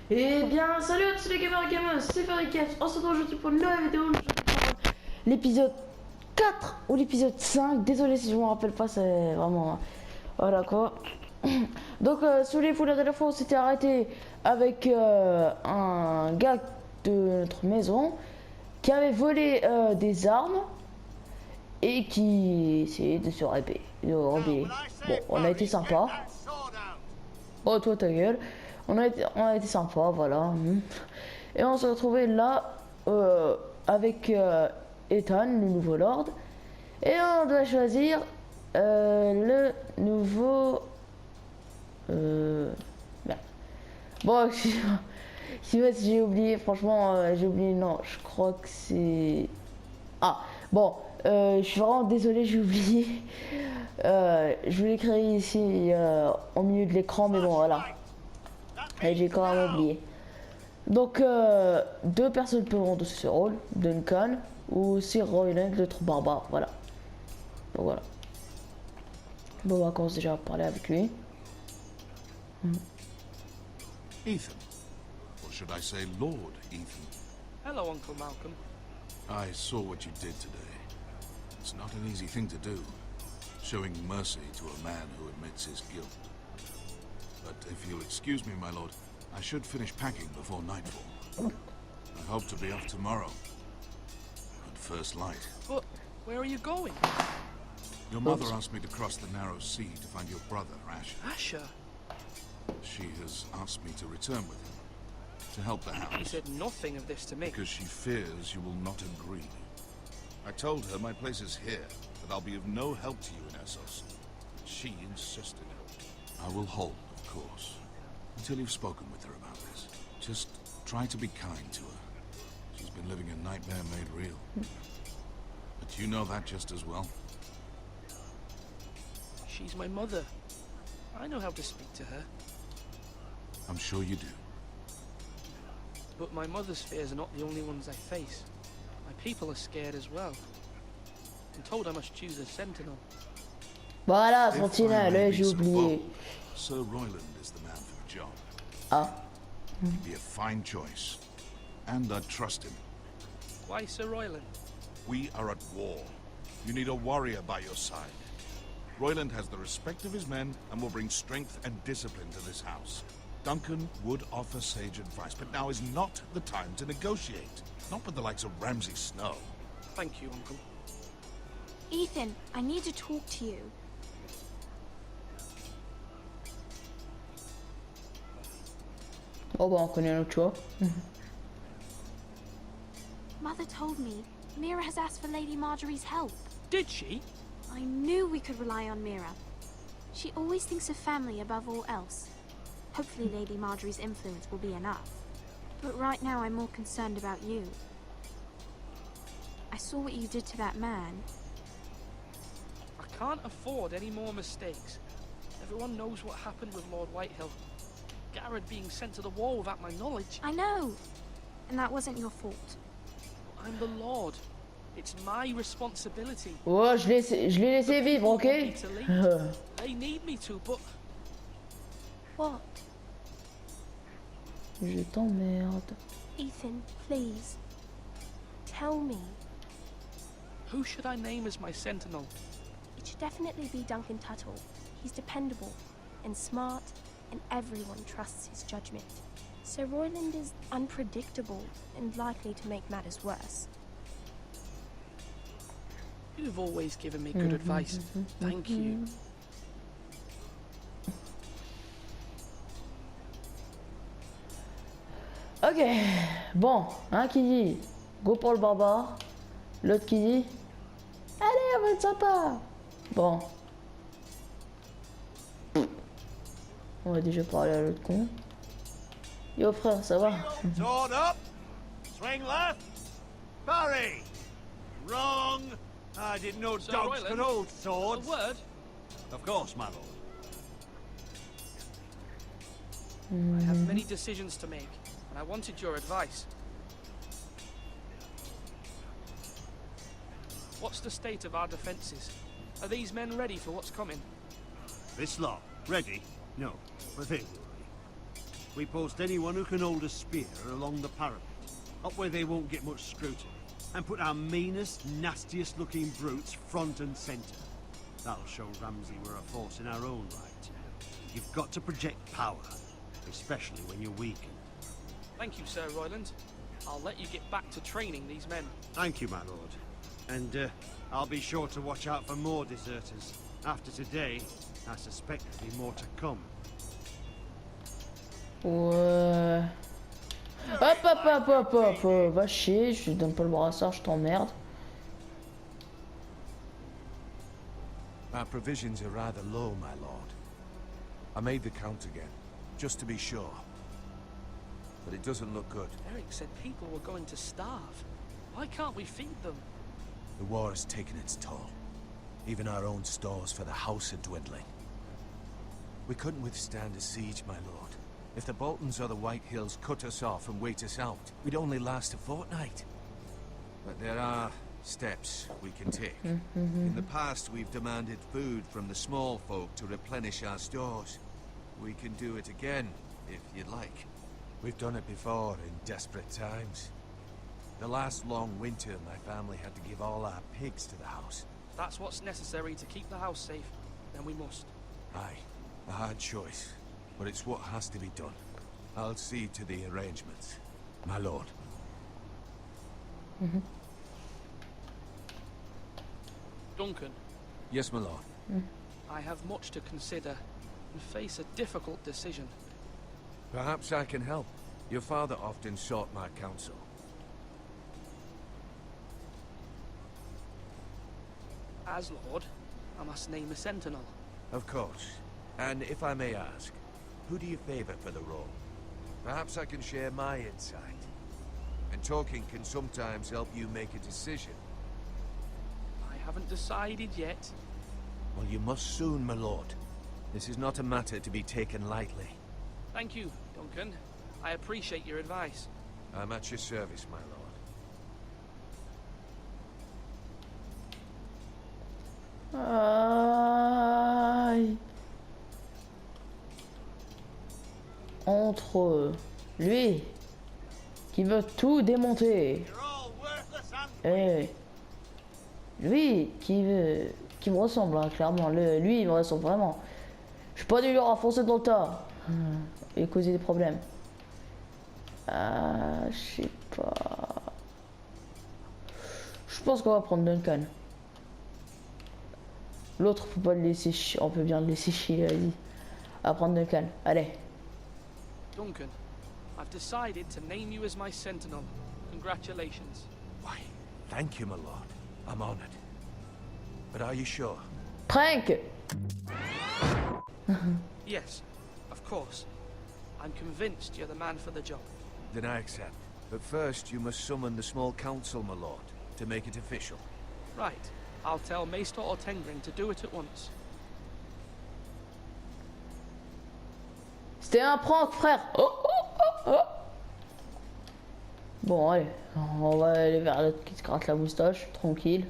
Eh bien, salut à tous les gamers et gamers, c'est Ferricaf. On se retrouve aujourd'hui pour une nouvelle vidéo. Aujourd'hui pour l'épisode 4 ou l'épisode 5. Désolé si je me rappelle pas, c'est vraiment. Voilà quoi. Donc, souvenez-vous, la dernière fois, on s'était arrêté avec un gars de notre maison qui avait volé des armes et qui essayait de se rebeller. Bon, on a été sympa. Oh, toi, ta gueule. On a été sympa, voilà. Et on s'est retrouvé là avec ethaaaan, le nouveau lord. Et on doit choisir le nouveau. Merde. Bon, si j'ai oublié, franchement, j'ai oublié. Non, je crois que c'est. Ah, bon, je suis vraiment désolé, j'ai oublié. Je voulais créer ici au milieu de l'écran, mais bon, voilà. Et j'ai quand même oublié. Donc, deux personnes peuvent rendre ce rôle, Duncan ou Sir Royland, l'autre barbare, voilà. Donc voilà. Bon, on va commencer déjà à parler avec lui. Ethan, or should I say Lord Ethan? Hello, Uncle Malcolm. I saw what you did today. It's not an easy thing to do, showing mercy to a man who admits his guilt. But if you'll excuse me, my lord, I should finish packing before nightfall. I hope to be off tomorrow, at first light. But where are you going? Your mother asked me to cross the narrow sea to find your brother, Asher. Asher? She has asked me to return with him, to help the house. He said nothing of this to me. Because she fears you will not agree. I told her my place is here, that I'll be of no help to you in Essos. She insisted. I will hold, of course, until you've spoken with her about this. Just try to be kind to her. She's been living a nightmare made real. But you know that just as well. She's my mother. I know how to speak to her. I'm sure you do. But my mother's fears are not the only ones I face. My people are scared as well. I'm told I must choose a sentinel. Voilà, If I sentinelle, may be j'ai so oublié. bold, Sir Royland is the man for the job. Ah. He'd be a fine choice. And I'd trust him. Why Sir Royland? We are at war. You need a warrior by your side. Royland has the respect of his men and will bring strength and discipline to this house. Duncan would offer sage advice, but now is not the time to negotiate. Not with the likes of Ramsay Snow. Thank you, Uncle. Ethan, I need to talk to you. Oh bah on connaît un autre choix. Mother told me Mira has asked for Lady Marjorie's help. Did she? I knew we could rely on Mira. She always thinks of family above all else. Hopefully Lady Marjorie's influence will be enough. But right now I'm more concerned about you. I saw what you did to that man. I can't afford any more mistakes. Everyone knows what happened with Lord Whitehill. Garrett being sent to the war without my knowledge. I know. And that wasn't your fault. I'm the Lord. It's my responsibility. Oh, je l'ai laissé vivre, ok? They need me to, but... What? Je t'emmerde. Ethan, please. Tell me. Who should I name as my sentinel? It should definitely be Duncan Tuttle. He's dependable and smart, and everyone trusts his judgment. Sir Royland is unpredictable and likely to make matters worse. You've always given me good advice. Thank you. Ok, bon, un qui dit go pour le barbare, l'autre qui dit allez, on va être sympa. Bon, on va déjà parler à l'autre con. Yo frère, ça va? Sword up! Swing left! Parry! Wrong! I didn't know Sir dogs Royland, could hold A swords. word? Of course, my lord. I have many decisions to make, and I wanted your advice. What's the state of our defences? Are these men ready for what's coming? This lot, ready? No, but they will be. We post anyone who can hold a spear along the parapet, up where they won't get much scrutiny, and put our meanest, nastiest looking brutes front and centre. That'll show Ramsay we're a force in our own right. You've got to project power, especially when you're weakened. Thank you, Sir Royland. I'll let you get back to training these men. Thank you, my lord. And I'll be sure to watch out for more deserters. After today, I suspect there'll be more to come. Ouais. Hop, hop, hop, hop, hop. Va chier, je te donne pas le brassard, je t'emmerde. Our provisions are rather low, my lord. I made the count again, just to be sure. But it doesn't look good. Eric said people were going to starve. Why can't we feed them? The war has taken its toll. Even our own stores for the house are dwindling. We couldn't withstand a siege, my lord. If the Boltons or the White Hills cut us off and wait us out, we'd only last a fortnight. But there are steps we can take. In the past, we've demanded food from the small folk to replenish our stores. We can do it again, if you'd like. We've done it before in desperate times. The last long winter, my family had to give all our pigs to the house. If that's what's necessary to keep the house safe, then we must. Aye, a hard choice, but it's what has to be done. I'll see to the arrangements, my lord. Duncan, Yes, my lord. I have much to consider and face a difficult decision. Perhaps I can help. Your father often sought my counsel. As Lord, I must name a sentinel. Of course. And if I may ask, who do you favor for the role? Perhaps I can share my insight. And talking can sometimes help you make a decision. I haven't decided yet. Well, you must soon, my lord. This is not a matter to be taken lightly. Thank you, Duncan. I appreciate your advice. I'm at your service, my lord. Aïe. Entre lui qui veut tout démonter You're all worthless and et lui qui veut, qui me ressemble hein, clairement, lui il me ressemble vraiment. Je suis pas du genre à foncer dans le tas et causer des problèmes. Je sais pas. Je pense qu'on va prendre Duncan. L'autre, faut pas le laisser chier. On peut bien le laisser chier, vas-y. À prendre Duncan. Allez. Duncan, I've decided to name you as my sentinel. Congratulations. Why, thank you, my lord. I'm honored. But are you sure? Prank. Yes, of course. I'm convinced you're the man for the job. Then I accept. But first, you must summon the small council, my lord, to make it official. Right. I'll tell Maester Ortengrin to do it at once. C'était un prank, frère. Oh, oh, oh, oh. Bon, allez. On va aller vers l'autre qui se gratte la moustache. Tranquille.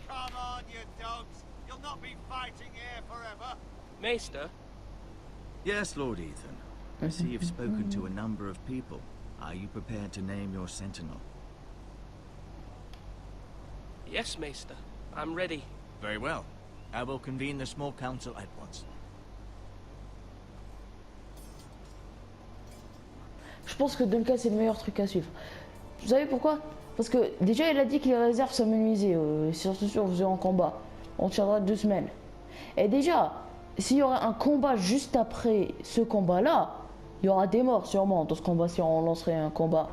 come on, you dogs. You'll not be fighting here forever. Maester? Yes, Lord Ethan. I see you've spoken to a number of people. Are you prepared to name your sentinel? Yes, Maester. I'm ready. Very well. I will convene the small council at once. Je pense que Duncan c'est le meilleur truc à suivre. Vous savez pourquoi? Parce que déjà il a dit qu'il réserve sa menuiserie, surtout si on faisait en combat. On tiendra 2 semaines. Et déjà, s'il y aurait un combat juste après ce combat-là, il y aura des morts sûrement dans ce combat si on lancerait un combat.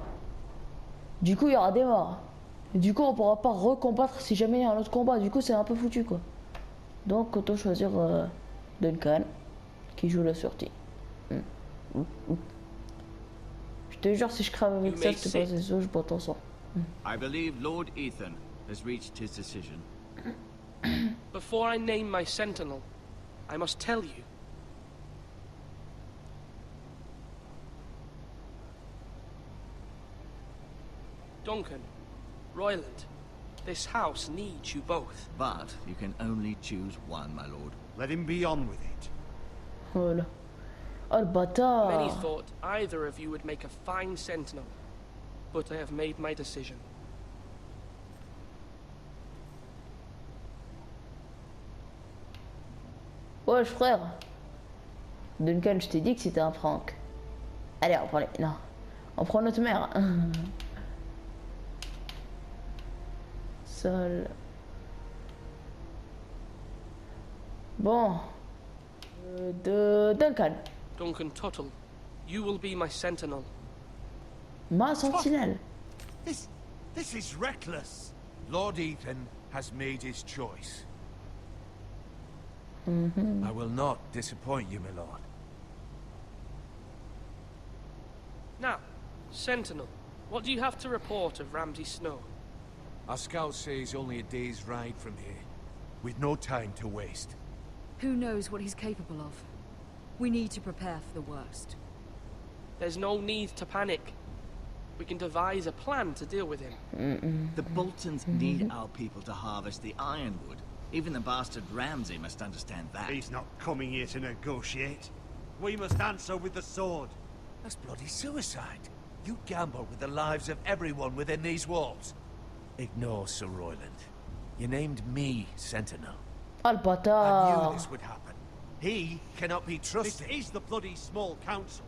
Du coup il y aura des morts. Et du coup on pourra pas recombattre si jamais il y a un autre combat. Du coup c'est un peu foutu quoi. Donc autant choisir Duncan qui joue la sortie. Je te jure si je crève avec ça, je te passe des os, je bois ton sang. I believe Lord Ethan has reached his decision. Before I name my sentinel, I must tell you. Duncan, Royland, this house needs you both. But you can only choose one, my lord. Let him be on with it. Voilà. Oh le Many bâtard. thought either of you would make a fine sentinel, but I have made my decision. Wesh frère. Duncan, je t'ai dit que c'était un prank. Allez, on prend les... Non. On prend notre mère. Sol. Bon. De Duncan. Duncan Tuttle, you will be my sentinel. Ma sentinelle. This is reckless. Lord Ethan has made his choice. I will not disappoint you, my lord. Now, sentinel, what do you have to report of Ramsay Snow? Our scouts say he's only a day's ride from here. We've no time to waste. Who knows what he's capable of? We need to prepare for the worst. There's no need to panic. We can devise a plan to deal with him. The Boltons need our people to harvest the ironwood. Even the bastard Ramsay must understand that. He's not coming here to negotiate. We must answer with the sword. That's bloody suicide. You gamble with the lives of everyone within these walls. Ignore Sir Royland. You named me Sentinel. Oh le I knew bâtard. this would happen. He cannot be This trusted. is the bloody small council.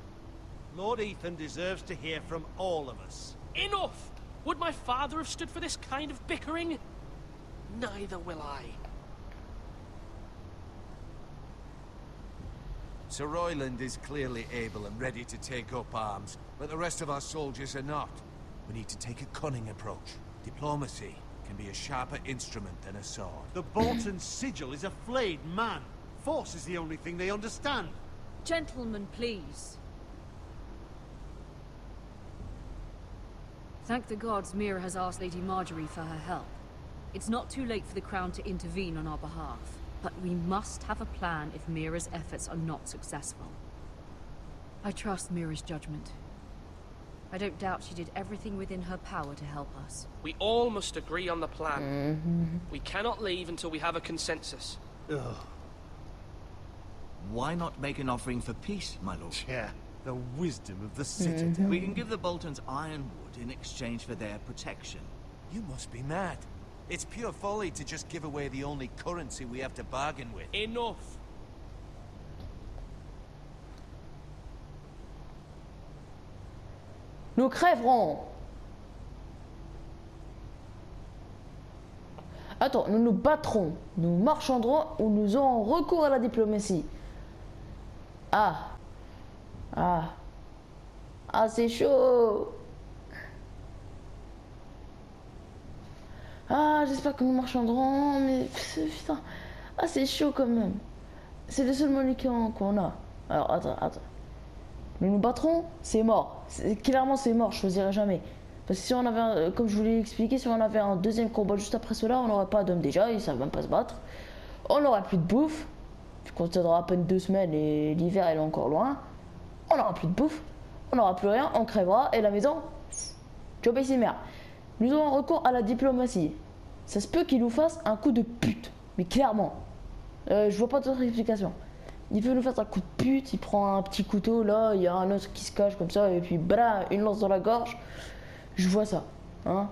Lord Ethan deserves to hear from all of us. Enough! Would my father have stood for this kind of bickering? Neither will I. Sir Royland is clearly able and ready to take up arms, but the rest of our soldiers are not. We need to take a cunning approach. Diplomacy can be a sharper instrument than a sword. The Bolton sigil is a flayed man. Force is the only thing they understand. Gentlemen, please. Thank the gods Mira has asked Lady Marjorie for her help. It's not too late for the Crown to intervene on our behalf, but we must have a plan if Mira's efforts are not successful. I trust Mira's judgment. I don't doubt she did everything within her power to help us. We all must agree on the plan. We cannot leave until we have a consensus. Ugh. Why not make an offering for peace, my lord? Yeah, the wisdom of the Citadel. We can give the Boltons ironwood in exchange for their protection. You must be mad. It's pure folly to just give away the only currency we have to bargain with. Enough! Nous crèverons. Attends, nous nous battrons, nous marchanderons ou nous aurons recours à la diplomatie. Ah. Ah. Ah, c'est chaud. Ah, j'espère que nous marchanderons, mais putain. Ah, c'est chaud quand même. C'est le seul moyen qu'on a. Alors, attends. Nous nous battrons, c'est mort. Clairement, c'est mort, je choisirais jamais. Parce que si on avait, comme je vous l'ai expliqué, si on avait un deuxième combat juste après cela, on n'aurait pas d'hommes déjà, ils savent même pas se battre. On n'aura plus de bouffe, vu qu'on tiendra à peine 2 semaines et l'hiver est encore loin. On n'aura plus de bouffe, on n'aura plus rien, on crèvera et la maison, job ici merde. Nous aurons recours à la diplomatie. Ça se peut qu'il nous fasse un coup de pute, mais clairement. Je vois pas d'autre explication. Il veut nous faire un coup de pute, il prend un petit couteau là, il y a un autre qui se cache comme ça, et puis bra, une lance dans la gorge. Je vois ça. Hein.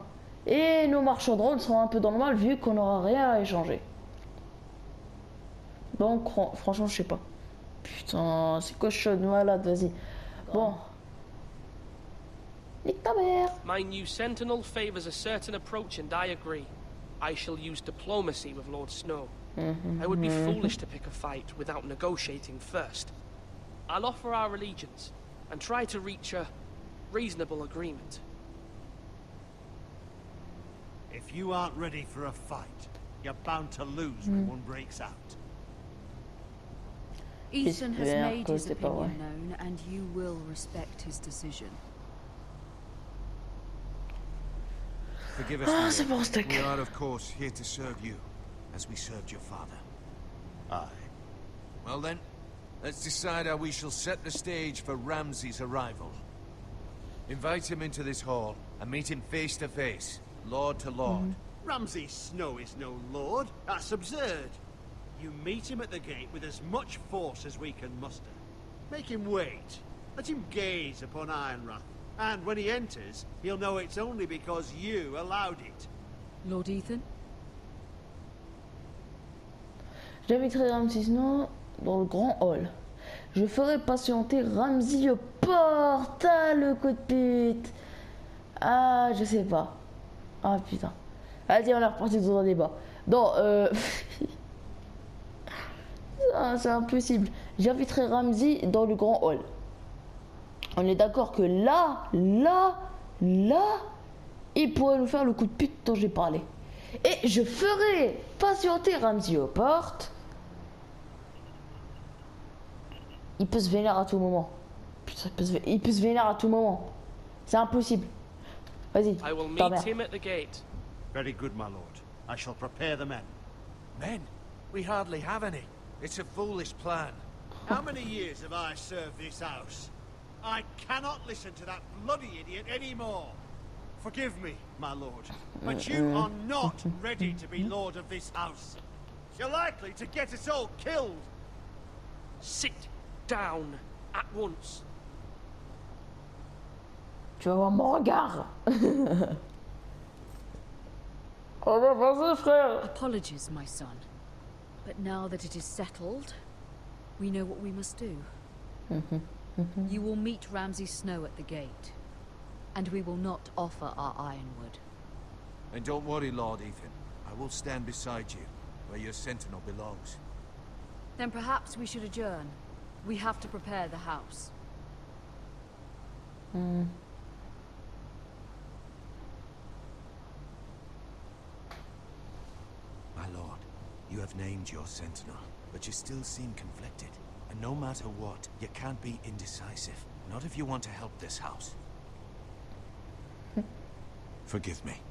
Et nos marchands seront un peu dans le mal vu qu'on n'aura rien à échanger. Donc franchement je sais pas. Putain, c'est quoi ce malade, vas-y. Bon. Nique ta mère. My new sentinel favors a certain approach and I agree. I shall use diplomacy with Lord Snow. I would be foolish to pick a fight without negotiating first. I'll offer our allegiance and try to reach a reasonable agreement. If you aren't ready for a fight, you're bound to lose when one breaks out. Ethan has J'espère made que his c'est pas vrai. opinion known, and you will respect his decision. Forgive us, Ah, my c'est lord. bon, steak. We are, of course, here to serve you, as we served your father. Aye. Well then, let's decide how we shall set the stage for Ramsay's arrival. Invite him into this hall, and meet him face to face, lord to lord. Ramsay Snow is no lord. That's absurd. You meet him at the gate with as much force as we can muster. Make him wait. Let him gaze upon Ironrath. And when he enters, he'll know it's only because you allowed it. Lord Ethan? J'inviterai Ramsay Snow dans le grand hall. Je ferai patienter Ramsay au portail, le coup de pute. Ah, je sais pas. Ah putain. Vas-y, on est reparti dans un débat. Non, c'est impossible. J'inviterai Ramsay dans le grand hall. On est d'accord que là, il pourrait nous faire le coup de pute dont j'ai parlé. Et je ferai patienter Ramsay aux portes. Il peut se vénérer à tout moment. Putain, il peut se vénérer à tout moment. C'est impossible. Vas-y, I will ta meet mère. him at the gate. Very good, my lord. I shall prepare the men. Men? We hardly have any. It's a foolish plan. How many years have I served this house? I cannot listen to that bloody idiot anymore. Forgive me, my lord, but you are not ready to be lord of this house. You're likely to get us all killed. Sit down at once. Tu vas voir mon regard. Oh, vas-y, frère. Apologies, my son. But now that it is settled, we know what we must do. You will meet Ramsay Snow at the gate, and we will not offer our ironwood. And don't worry, Lord Ethan. I will stand beside you, where your sentinel belongs. Then perhaps we should adjourn. We have to prepare the house. My lord, you have named your sentinel, but you still seem conflicted. And no matter what, you can't be indecisive. Not if you want to help this house. Forgive me.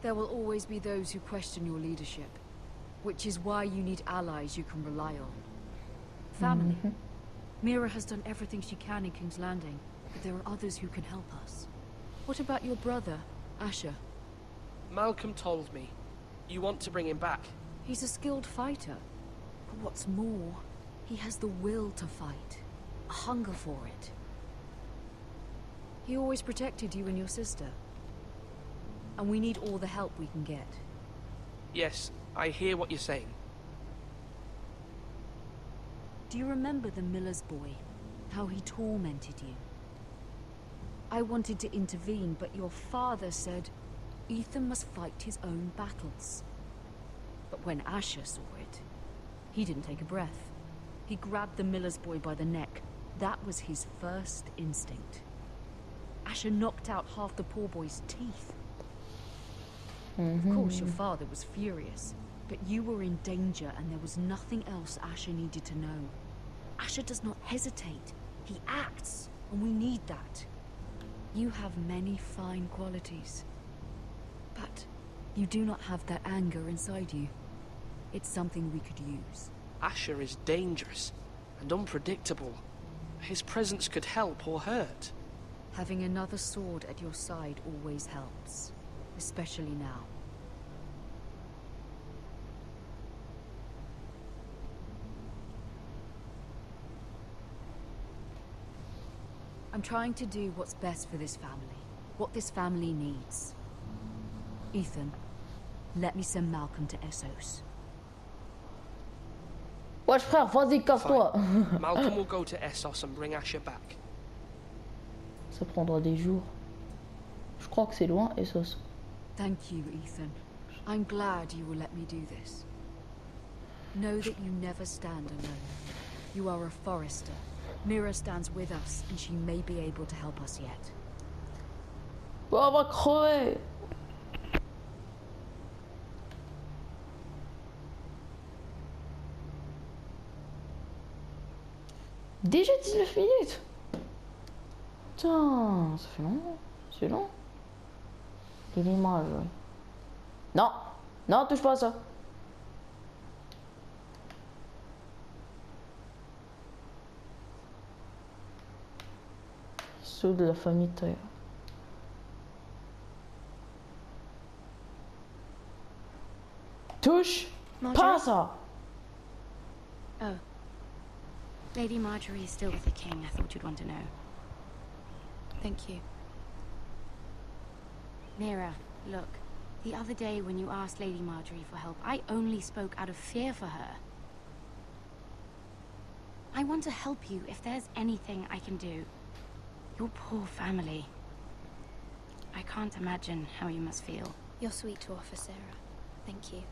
There will always be those who question your leadership, which is why you need allies you can rely on. Family. Mira has done everything she can in King's Landing, but there are others who can help us. What about your brother, Asher? Malcolm told me. You want to bring him back. He's a skilled fighter. But what's more, he has the will to fight. A hunger for it. He always protected you and your sister. And we need all the help we can get. Yes, I hear what you're saying. Do you remember the miller's boy? How he tormented you? I wanted to intervene, but your father said Ethan must fight his own battles. But when Asher saw it, he didn't take a breath. He grabbed the miller's boy by the neck. That was his first instinct. Asher knocked out half the poor boy's teeth. Of course, your father was furious, but you were in danger and there was nothing else Asher needed to know. Asher does not hesitate. He acts, and we need that. You have many fine qualities, but you do not have that anger inside you. It's something we could use. Asher is dangerous and unpredictable. His presence could help or hurt. Having another sword at your side always helps, especially now. I'm trying to do what's best for this family, what this family needs. Ethan, let me send Malcolm to Essos. Wesh frère, vas-y, casse-toi. Malcolm will go to Essos and bring Asher back. Ça prendra des jours. Je crois que c'est loin, Essos. Thank you, Ethan. I'm glad you will let me do this. Know that you never stand alone. You are a forester. Mira stands with us, and she may be able to help us yet. Oh, on va crever. Déjà 19 minutes. Putain, ça fait long. C'est long. Et l'image. Non. Non, touche pas à ça. Ceux de la famille Taylor. Touche pas à ça. Oh. Lady Marjorie is still with the king. I thought you'd want to know. Thank you. Mira, look. The other day when you asked Lady Marjorie for help, I only spoke out of fear for her. I want to help you if there's anything I can do. Your poor family. I can't imagine how you must feel. You're sweet to offer, Sarah. Thank you.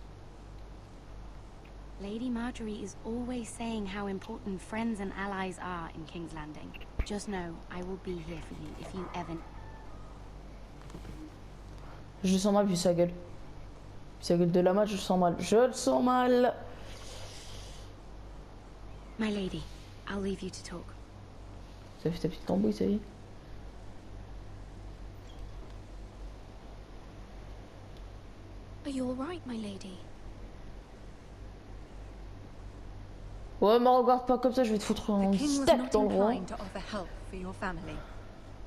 Lady Marjorie is always saying how important friends and allies are in King's Landing. Just know, I will be here for you if you ever... Je le sens mal puis sa gueule. Puis sa gueule de la match, je le sens mal. Je le sens mal. My lady, I'll leave you to talk. Ça fait ta petite tambouille, ça y est. Are you all right, my lady? Ouais, me regarde pas comme ça, je vais te foutre un The king was step not dans le bras. inclined to offer help for your family.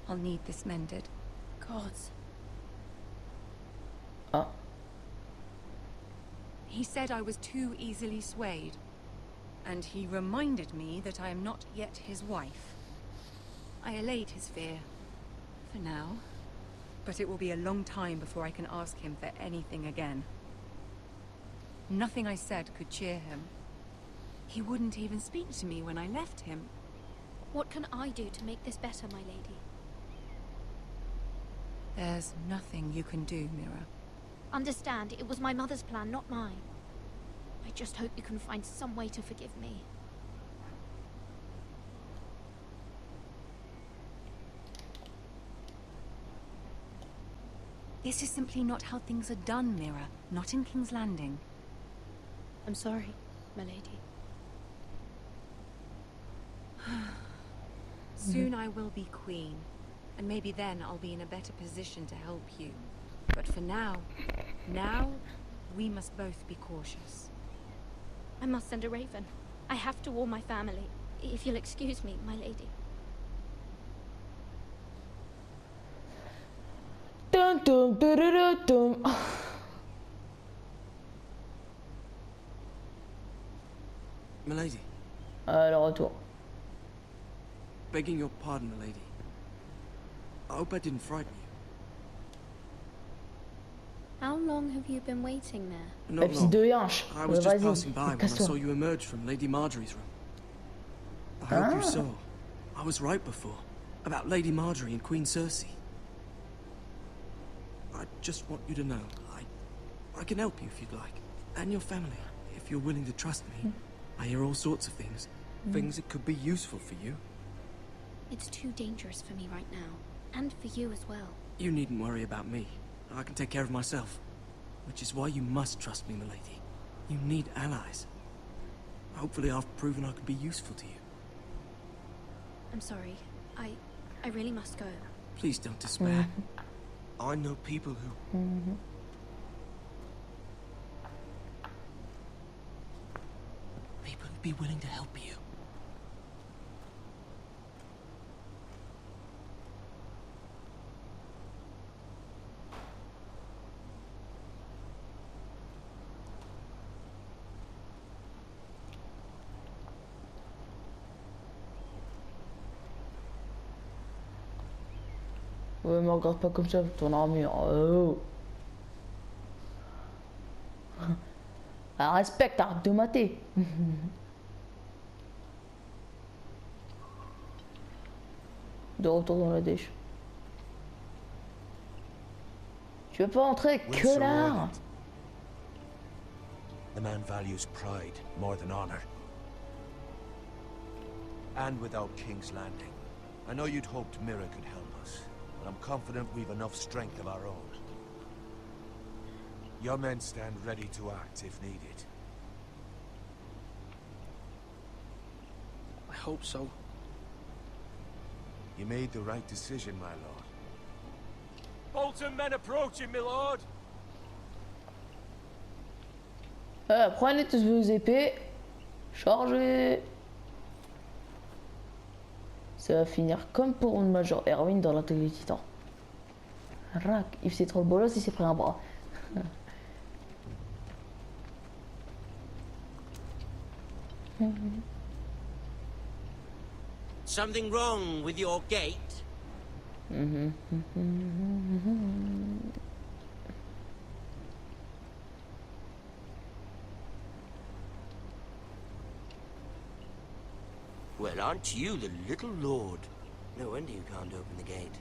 I'll need this mended. Gods. Ah. He said I was too easily swayed. And he reminded me that I am not yet his wife. I allayed his fear. For now. But it will be a long time before I can ask him for anything again. Nothing I said could cheer him. He wouldn't even speak to me when I left him. What can I do to make this better, my lady? There's nothing you can do, Mira. Understand, it was my mother's plan, not mine. I just hope you can find some way to forgive me. This is simply not how things are done, Mira. Not in King's Landing. I'm sorry, my lady. Soon I will be queen, and maybe then I'll be in a better position to help you. But for now, we must both be cautious. I must send a raven. I have to warn my family. If you'll excuse me, my lady. Dun, dun, dun, dun, dun, dun. Milady, Le retour. begging your pardon, milady. I hope I didn't frighten you. How long have you been waiting there? Not La petite long. de hanche. I was just Vas-y, passing by when I saw casse-toi. you emerge from Lady Marjorie's room. I hope you saw. I was right before. About Lady Marjorie and Queen Cersei. I just want you to know, I can help you if you'd like. And your family, if you're willing to trust me. I hear all sorts of things. Things that could be useful for you. It's too dangerous for me right now. And for you as well. You needn't worry about me. I can take care of myself. Which is why you must trust me, milady. You need allies. Hopefully I've proven I can be useful to you. I'm sorry. I really must go. Please don't despair. I know people who... People who'd be willing to help you. Ouais, me regarde pas comme ça, ton armure. Oh. Ah, respecte, arrête de mater. De retour dans la dèche. Tu veux pas entrer, connard? The man values pride more than honor. And without King's Landing, I know you'd hoped Mira could help us, but I'm confident we've enough strength of our own. Your men stand ready to act if needed. I hope so. You made the right decision, my lord. Bolton men approaching, my lord. Prenez tous vos épées. Chargez. Ça va finir comme pour une Major Erwin dans l'Attaque des Titans. Rac, il faisait trop le bolos, il s'est pris un bras. Something wrong with your gate? Well, aren't you the little lord? No wonder you can't open the gate.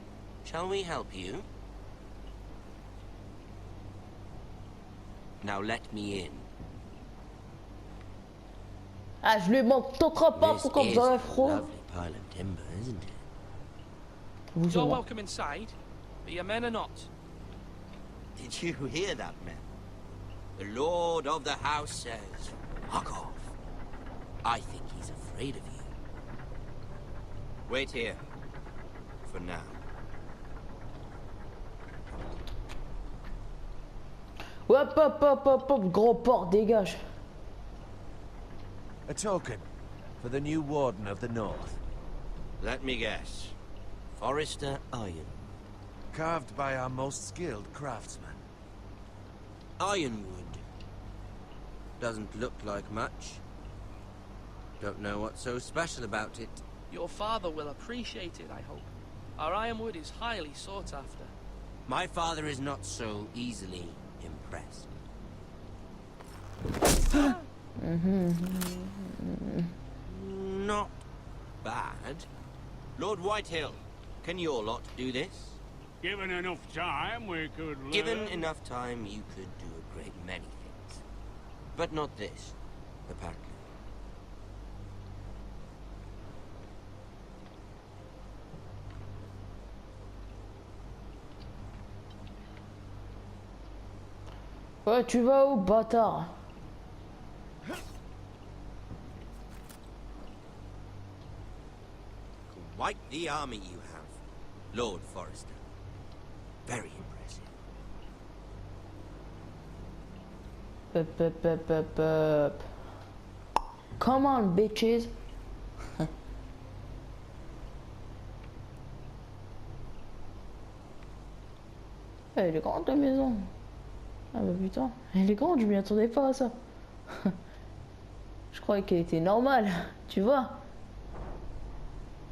Shall we help you? Now let me in. Ah, je lui montre pas This pourquoi is vous avez a froid. lovely pile of timber, isn't it? Vous You're allez. welcome inside, but your men are not. Did you hear that, men? The lord of the house says, fuck off. I think he's afraid of you. Wait here. For now. Hop, hop, hop, hop, hop, gros porc, dégage. A token for the new Warden of the North. Let me guess. Forrester Iron. Carved by our most skilled craftsman. Ironwood. Doesn't look like much. Don't know what's so special about it. Your father will appreciate it, I hope. Our ironwood is highly sought after. My father is not so easily impressed. Not bad. Lord Whitehill, can your lot do this? Given enough time, we could learn. Given enough time, you could do a great many things. But not this, apparently. Ouais, tu vas où, bâtard? Quite the army you have, Lord Forrester. Very impressive. Up, up, up, up, up. Come on, bitches. Elle est grande la maison. Ah bah putain, elle est grande, je m'y attendais pas à ça. Je croyais qu'elle était normale, tu vois.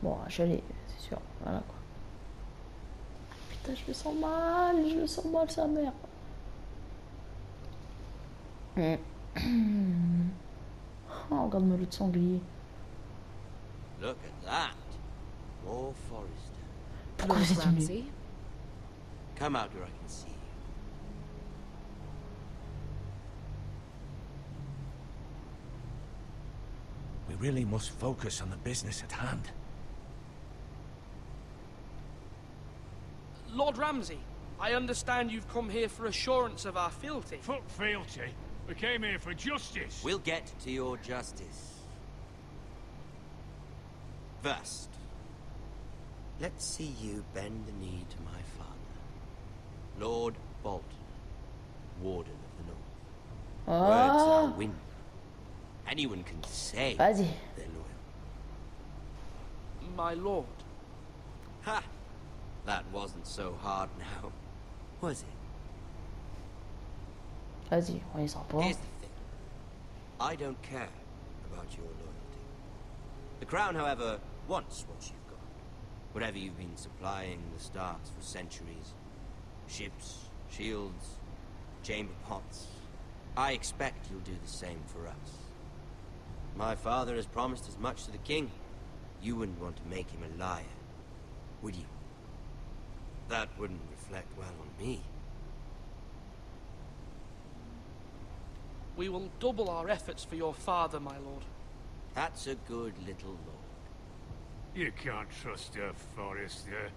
Bon, j'allais, c'est sûr, voilà quoi. Putain, je me sens mal sa mère. Oh, regarde-moi l'autre sanglier. Look at that. More Forrester. Pourquoi Lord vous êtes venu? Ramsay, Come out where I can see you. We really must focus on the business at hand. Lord Ramsay, I understand you've come here for assurance of our fealty. Fuck fealty. We came here for justice. We'll get to your justice. First, let's see you bend the knee to my father, Lord Bolton, Warden of the North. Words are wind. Anyone can say Vas-y. they're loyal. My lord. Ha! That wasn't so hard now, was it? Vas-y, on y sera pas. Here's the thing. I don't care about your loyalty. The Crown, however, wants what you've got. Whatever you've been supplying the Starks for centuries. Ships, shields, chamber pots. I expect you'll do the same for us. My father has promised as much to the king. You wouldn't want to make him a liar, would you? That wouldn't reflect well on me. We will double our efforts for your father, my lord. That's a good little lord. You can't trust her, Forrester.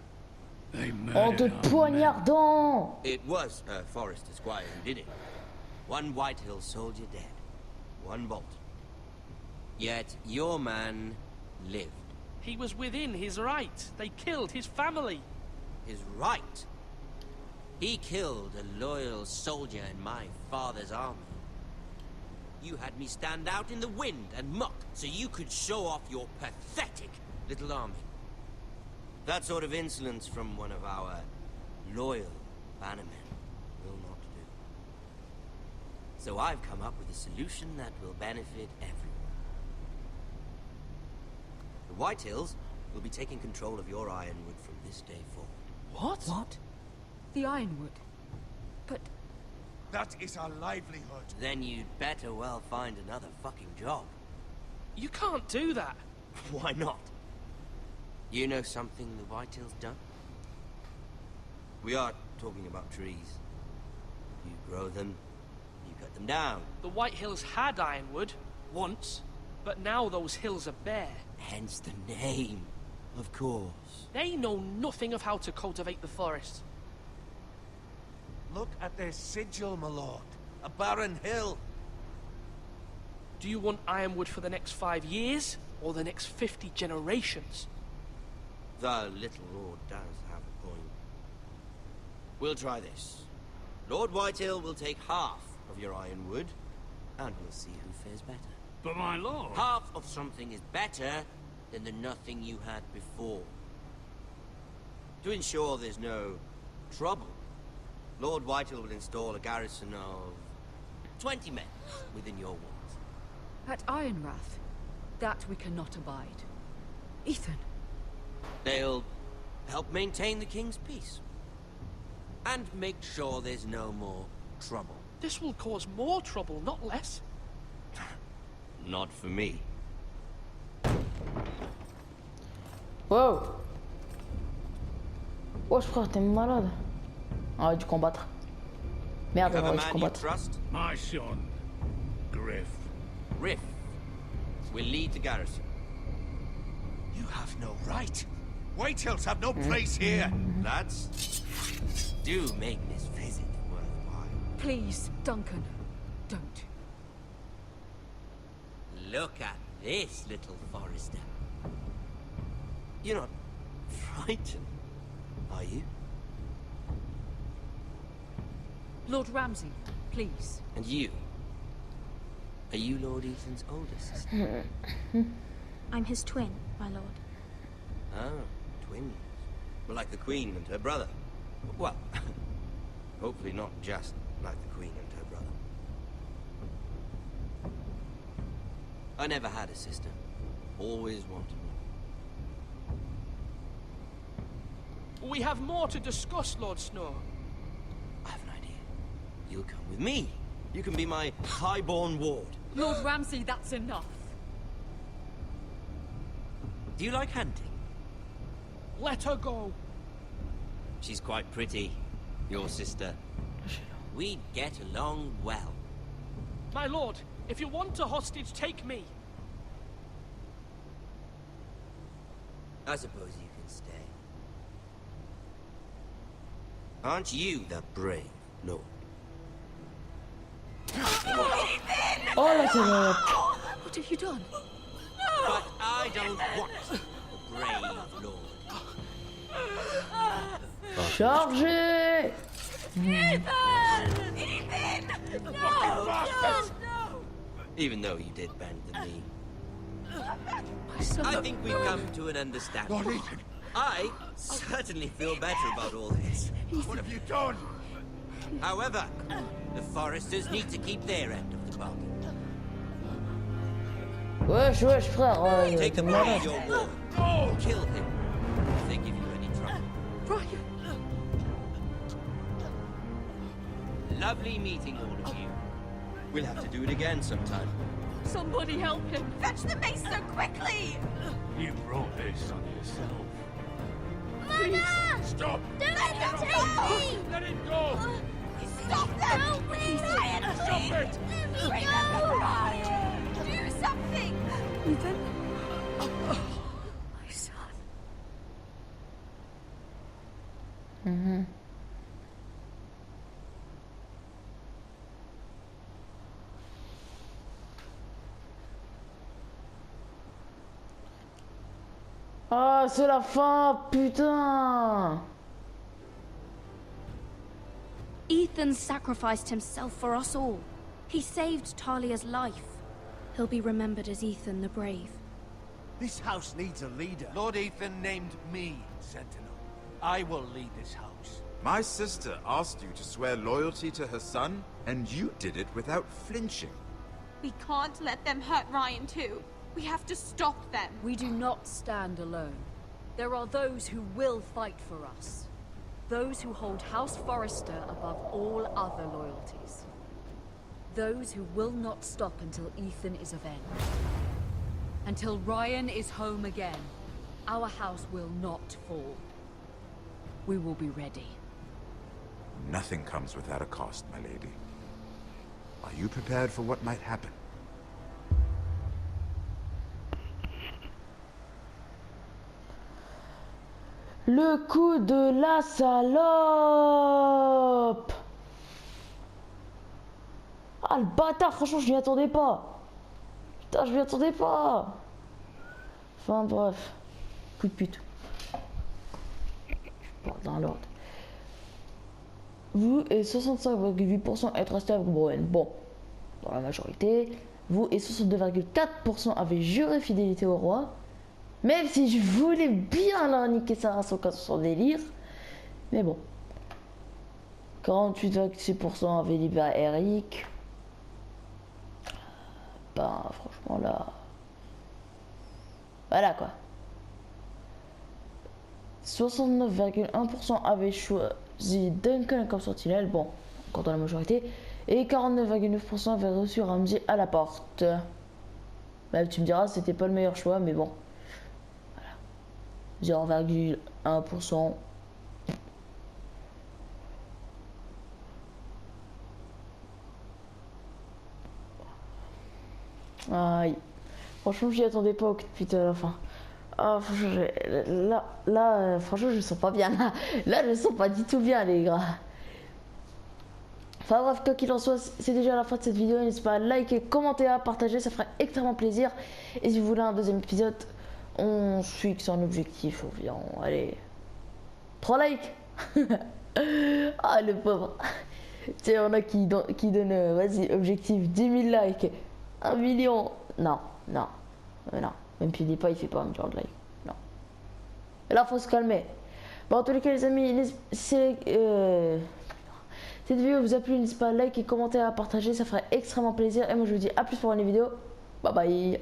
They Oh, de murdered our men. poignardant! It was Forrester Squire who did it. One Whitehill soldier dead. One Bolton. Yet your man lived. He was within his right. They killed his family. His right. He killed a loyal soldier in my father's army. You had me stand out in the wind and muck so you could show off your pathetic little army. That sort of insolence from one of our loyal bannermen will not do. So I've come up with a solution that will benefit everyone. The Whitehills will be taking control of your ironwood from this day forward. What? What? The Ironwood? But That is our livelihood. Then you'd better well find another fucking job. You can't do that. Why not? You know something the Whitetail's done? We are talking about trees. You grow them, you cut them down. The White Hills had ironwood, once, but now those hills are bare. Hence the name, of course. They know nothing of how to cultivate the forest. Look at their sigil, my lord. A barren hill. Do you want ironwood for the next 5 years, or the next 50 generations? The little lord does have a point. We'll try this. Lord Whitehill will take half of your ironwood, and we'll see who fares better. But my lord... Half of something is better than the nothing you had before. To ensure there's no trouble, Lord Whitehill will install a garrison of 20 men within your walls. at Ironrath, that we cannot abide. Ethan. They'll help maintain the king's peace. And make sure there's no more trouble. This will cause more trouble, not less. Not for me. Wow. Wesh frère, t'es malade. On va dû combattre. Merde, on va dû combattre. My son, Griff. Griff will lead the garrison. You have no right. Whitehills have no place here. Lads, do make this visit worthwhile. Please, Duncan, don't. Look at this, little forester. You're not frightened, are you? Lord Ramsay, please. And you? Are you Lord Ethan's older sister? I'm his twin, my lord. Ah, twins. Well, like the Queen and her brother. Well, hopefully not just like the Queen and her brother. I never had a sister. Always wanted one. We have more to discuss, Lord Snow. I have an idea. You'll come with me. You can be my highborn ward. Lord Ramsay, that's enough. Do you like hunting? Let her go. She's quite pretty, your sister. We'd get along well. My lord, if you want a hostage, take me. I suppose you can stay. Aren't you the brave lord? Oh là c'est le... What have you done? But I don't want the brave lord. Chargez! Even though you did bend the knee. My son. I think we've come to an understanding. Lord Ethan, I certainly feel better about all this. what have you done? However, the foresters need to keep their end of the bargain. Wesh, wesh frère, Take t'es the boy malade. of your ward. Kill him if they give you any trouble. Brian. Lovely meeting all of you. We'll have to do it again sometime. Somebody help him. Fetch the mace so quickly! You brought this on yourself. Mama! Stop! Don't let him take me! Let it go! Stop them! Help me! Ryan, Stop please! it! Let me Remember go! Ryan! Do something! Ethan. My son. Ah, c'est la fin, putain! Ethan sacrificed himself for us all. He saved Talia's life. He'll be remembered as Ethan the Brave. This house needs a leader. Lord Ethan named me Sentinel. I will lead this house. My sister asked you to swear loyalty to her son, and you did it without flinching. We can't let them hurt Ryan too. We have to stop them. We do not stand alone. There are those who will fight for us. Those who hold House Forrester above all other loyalties. Those who will not stop until Ethan is avenged. Until Ryan is home again, our house will not fall. We will be ready. Nothing comes without a cost, my lady. Are you prepared for what might happen? Le coup de la salope. Ah le bâtard, franchement je m'y attendais pas. Putain je m'y attendais pas. Enfin bref. Coup de pute. Bon, dans l'ordre. Vous et 65,8% êtes restés avec Broen. Bon, dans la majorité. Vous et 62,4% avez juré fidélité au roi. Même si je voulais bien leur niquer sa race au cas de son délire. Mais bon. 48,6% avaient libéré Eric. Ben franchement là. Voilà quoi. 69,1% avaient choisi Duncan comme sentinelle. Bon, encore dans la majorité. Et 49,9% avaient reçu Ramsey à la porte. Bah, tu me diras, c'était pas le meilleur choix, mais bon. 0,1%. Aïe. Franchement, j'y attendais pas au coup de pute à la fin. Ah, franchement, franchement, je me sens pas bien. Là, je me sens pas du tout bien, les gars. Enfin bref, quoi qu'il en soit, c'est déjà la fin de cette vidéo. N'hésitez pas à liker, commenter, à partager, ça ferait extrêmement plaisir. Et si vous voulez un deuxième épisode, on fixe un objectif environ, allez, 3 likes. Ah le pauvre. Tu sais, on a qui donne, vas-y, objectif 10 000 likes, 1 million. Non, non, non. Même PewDiePie il fait pas un million de likes. Non. Et là faut se calmer. Bon en tous les cas les amis, cette vidéo vous a plu, n'hésitez pas à liker, commenter, à partager, ça ferait extrêmement plaisir. Et moi je vous dis à plus pour une vidéo. Bye bye.